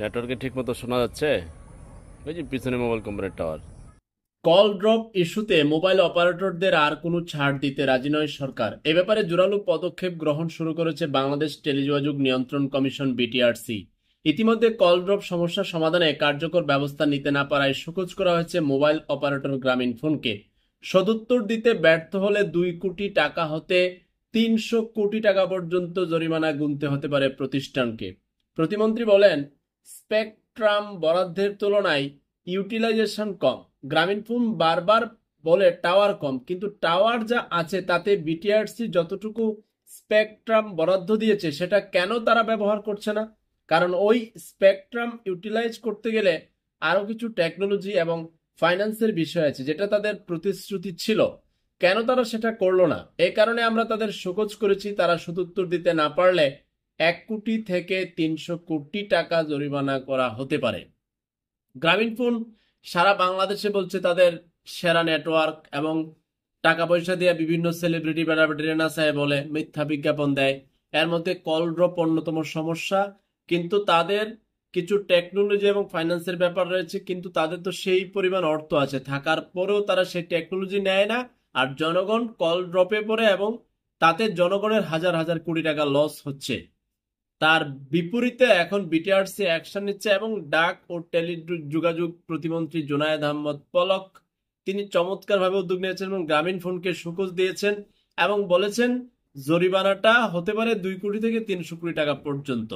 নেটওয়ার্কে ঠিক মতো শোনা যাচ্ছে? ওই যে পিছনে মোবাইল কোম্পানির টাওয়ার। কল ড্রপ ইস্যুতে মোবাইল অপারেটরদের আর কোনো ছাড় দিতে রাজি নয় সরকার। এ ব্যাপারে জোরালো পদক্ষেপ গ্রহণ শুরু করেছে বাংলাদেশ টেলিযোগাযোগ নিয়ন্ত্রণ কমিশন বিটিআরসি। ইতিমধ্যে কল ড্রপ সমস্যা সমাধানে কার্যকর ব্যবস্থা নিতে না পারায় শোকজ করা হয়েছে মোবাইল অপারেটর গ্রামীণফোনকে। সদুত্তর দিতে ব্যর্থ হলে 2 কোটি টাকা হতে 300 কোটি টাকা পর্যন্ত জরিমানা গুনতে হতে পারে প্রতিষ্ঠানকে। প্রতিমন্ত্রী বলেন, স্পেকট্রাম বরাদ্দের তুলনায় ইউটিলাইজেশন কম। গ্রামীণফোন বারবার বলে টাওয়ার কম, কিন্তু টাওয়ার যা আছে তাতে বিটিআরসি যতটুকু স্পেকট্রাম বরাদ্দ দিয়েছে সেটা কেন তারা ব্যবহার করছে না? কারণ ওই স্পেকট্রাম ইউটিলাইজ করতে গেলে আরো কিছু টেকনোলজি এবং ফাইন্যান্সের বিষয় আছে, যেটা তাদের প্রতিশ্রুতি ছিল। কেন তারা সেটা করলো না? এই কারণে আমরা তাদের শোকজ করেছি। তারা সদুত্তর দিতে না পারলে 1 কোটি থেকে 300 কোটি টাকা জরিমানা করা হতে পারে। গ্রামীণফোন সারা বাংলাদেশে বলছে তাদের সেরা নেটওয়ার্ক, এবং টাকা পয়সা দিয়ে বিভিন্ন সেলিব্রিটি বেড়াবেড়ি নাচায় বলে মিথ্যা বিজ্ঞাপন দেয়। এর মধ্যে কল ড্রপ অন্যতম সমস্যা। কিন্তু তাদের কিছু টেকনোলজি এবং ফাইন্যান্সের ব্যাপার রয়েছে, কিন্তু তাদের তো সেই পরিমাণ অর্থ আছে, থাকার পরেও তারা সেই টেকনোলজি নেয় না। আর জনগণ কল ড্রপে পড়ে এবং তাতে জনগণের হাজার হাজার কোটি টাকা লস হচ্ছে। তার বিপরীতে এখন বিটিআরসি অ্যাকশন নিচ্ছে, এবং ডাক ও টেলিযোগাযোগ প্রতিমন্ত্রী জুনায়েদ আহমদ পলক তিনি চমৎকারভাবে উদ্যোগ নিয়েছেন এবং গ্রামীণ ফোনকে সুকোজ দিয়েছেন এবং বলেছেন জরিমানাটা হতে পারে 2 কোটি থেকে 300 কোটি টাকা পর্যন্ত।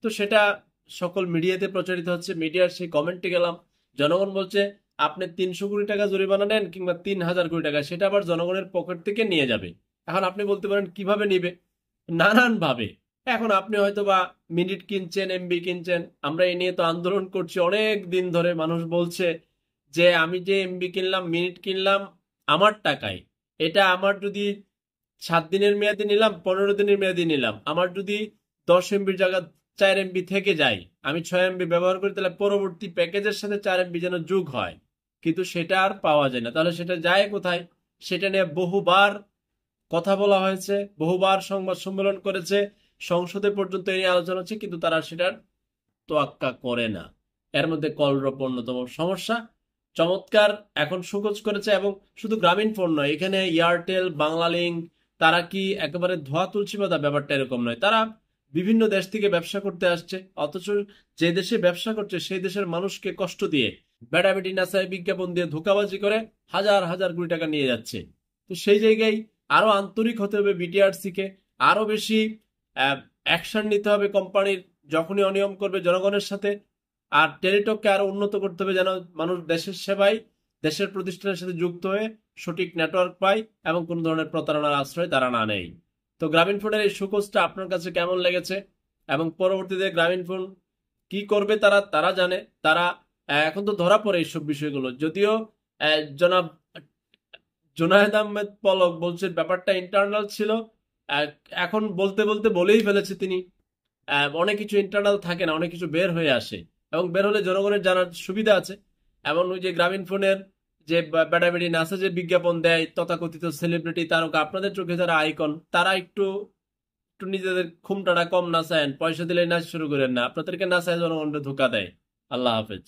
তো সেটা সকল মিডিয়াতে প্রচারিত হচ্ছে। মিডিয়ার সেই কমেন্টে গেলাম, জনগণ বলছে আপনি 300 কোটি টাকা জরিমানা নেন কিংবা 3,000 কোটি টাকা, সেটা আবার জনগণের পকেট থেকে নিয়ে যাবে। এখন আপনি বলতে পারেন কিভাবে নিবে? নানান ভাবে। এখন আপনি হয়তো বা মিনিট কিনছেন, এমবি কিনছেন। আমরা এ নিয়ে তো আন্দোলন করছি অনেক দিন ধরে। মানুষ বলছে যে আমি যে এমবি কিনলাম, মিনিট কিনলাম আমার টাকায়, এটা আমার যদি 7 দিনের মেয়াদি নিলাম, 15 দিনের মেয়াদি নিলাম, আমার যদি 10 এমবির জায়গা 4 এমবি থেকে যায়, আমি 6 এমবি ব্যবহার করি, তাহলে পরবর্তী প্যাকেজের সাথে 4 এমবি যেন যোগ হয়। কিন্তু সেটা আর পাওয়া যায় না। তাহলে সেটা যায় কোথায়? সেটা নিয়ে বহুবার কথা বলা হয়েছে, বহুবার সংবাদ সম্মেলন করেছে, সংসদে পর্যন্ত এই নিয়ে আলোচনা হচ্ছে, কিন্তু তারা সেটার তোয়াক্কা করে না। এর মধ্যে কলরব অন্যতম সমস্যা। চমৎকার এখন সুকোচ করেছে, এবং শুধু গ্রামীণ ফোন নয়, এখানে এয়ারটেল, বাংলালিংক, তারা কি একেবারে ধোয়া তুলসী পাতা? ব্যাপারটা এরকম নয়। তারা বিভিন্ন দেশ থেকে ব্যবসা করতে আসছে, অথচ যে দেশে ব্যবসা করছে সেই দেশের মানুষকে কষ্ট দিয়ে, বেড়াবেটি নাচায়, বিজ্ঞাপন দিয়ে, ধোকাবাজি করে হাজার হাজার কোটি টাকা নিয়ে যাচ্ছে। তো সেই জায়গায় আরো আন্তরিক হতে হবে বিটিআরসি কে। আরো বেশি অ্যাকশন নিতে হবে কোম্পানির যখনই অনিয়ম করবে জনগণের সাথে। আর টেলিটককে আরো উন্নত করতে হবে, যেন মানুষ দেশের সেবায়, দেশের প্রতিষ্ঠানের সাথে যুক্ত হয়ে সঠিক নেটওয়ার্ক পায় এবং কোন ধরনের প্রতারণার আশ্রয় তারা না নেয়। তো গ্রামীণফোনের এই সুকোজটা আপনার কাছে কেমন লেগেছে? এবং পরবর্তীতে গ্রামীণফোন কি করবে তারা তারা জানে। তারা এখন তো ধরা পড়ে এইসব বিষয়গুলো। যদিও জনাব জুনায়েদ আহমেদ পলক বলছে ব্যাপারটা ইন্টারনাল ছিল। আহ, এখন বলতে বলতে বলেই ফেলেছে তিনি। অনেক কিছু ইন্টারনাল থাকে না, অনেক কিছু বের হয়ে আসে, এবং বের হলে জনগণের জানার সুবিধা আছে। এমন ওই যে গ্রামীণ ফোনের যে বেড়াবেড়ি নাচে যে বিজ্ঞাপন দেয় তথাকথিত সেলিব্রিটি তারকা, আপনাদের চোখে যারা আইকন, তারা একটু একটু নিজেদের খুমটাটা কম নাচায়েন, পয়সা দিলে নাচ শুরু করেন না, আপনাদেরকে নাচায় জনগণকে ধোকা দেয়। আল্লাহ হাফেজ।